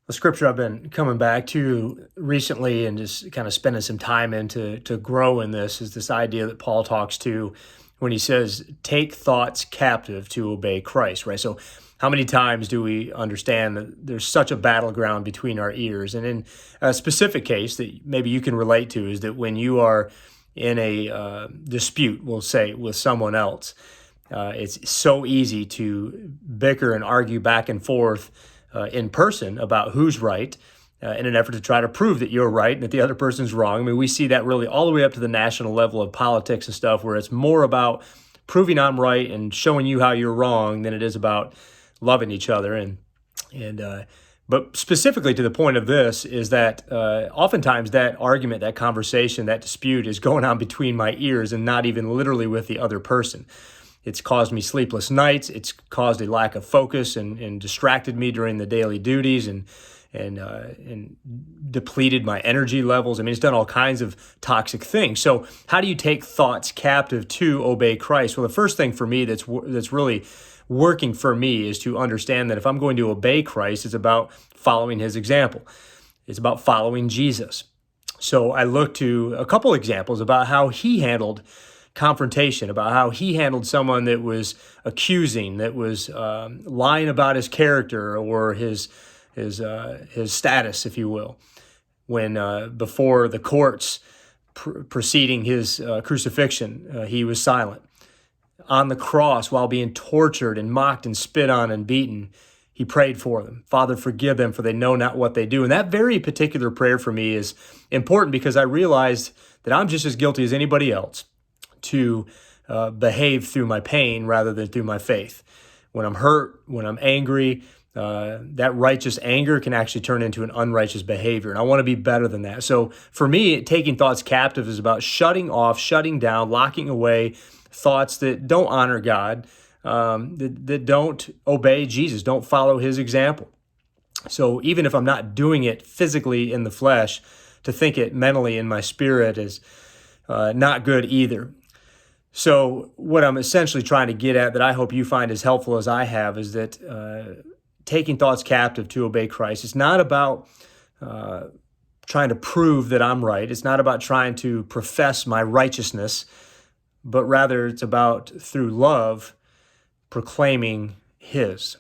The scripture I've been coming back to recently and just kind of spending some time into to grow in this is this idea that Paul talks to when he says, take thoughts captive to obey Christ, right? So how many times do we understand that there's such a battleground between our ears? And in a specific case that maybe you can relate to is that when you are in a dispute, we'll say, with someone else, it's so easy to bicker and argue back and forth in person about who's right in an effort to try to prove that you're right and that the other person's wrong. I mean, we see that really all the way up to the national level of politics and stuff, where it's more about proving I'm right and showing you how you're wrong than it is about loving each other. And but specifically to the point of this is that oftentimes that argument, that conversation, that dispute is going on between my ears and not even literally with the other person. It's caused me sleepless nights. It's caused a lack of focus and distracted me during the daily duties and depleted my energy levels. I mean, it's done all kinds of toxic things. So how do you take thoughts captive to obey Christ? Well, the first thing for me that's really working for me is to understand that if I'm going to obey Christ, it's about following his example. It's about following Jesus. So I look to a couple examples about how he handled confrontation, about how he handled someone that was accusing, that was lying about his character or his status, if you will, when before the courts preceding his crucifixion, he was silent. On the cross, while being tortured and mocked and spit on and beaten, he prayed for them. Father, forgive them, for they know not what they do. And that very particular prayer for me is important because I realized that I'm just as guilty as anybody else to behave through my pain rather than through my faith. When I'm hurt, when I'm angry, that righteous anger can actually turn into an unrighteous behavior. And I want to be better than that. So for me, taking thoughts captive is about shutting off, shutting down, locking away thoughts that don't honor God, that don't obey Jesus, don't follow his example. So even if I'm not doing it physically in the flesh, to think it mentally in my spirit is not good either. So what I'm essentially trying to get at that I hope you find as helpful as I have is that taking thoughts captive to obey Christ, it's not about trying to prove that I'm right. It's not about trying to profess my righteousness, but rather it's about, through love, proclaiming his.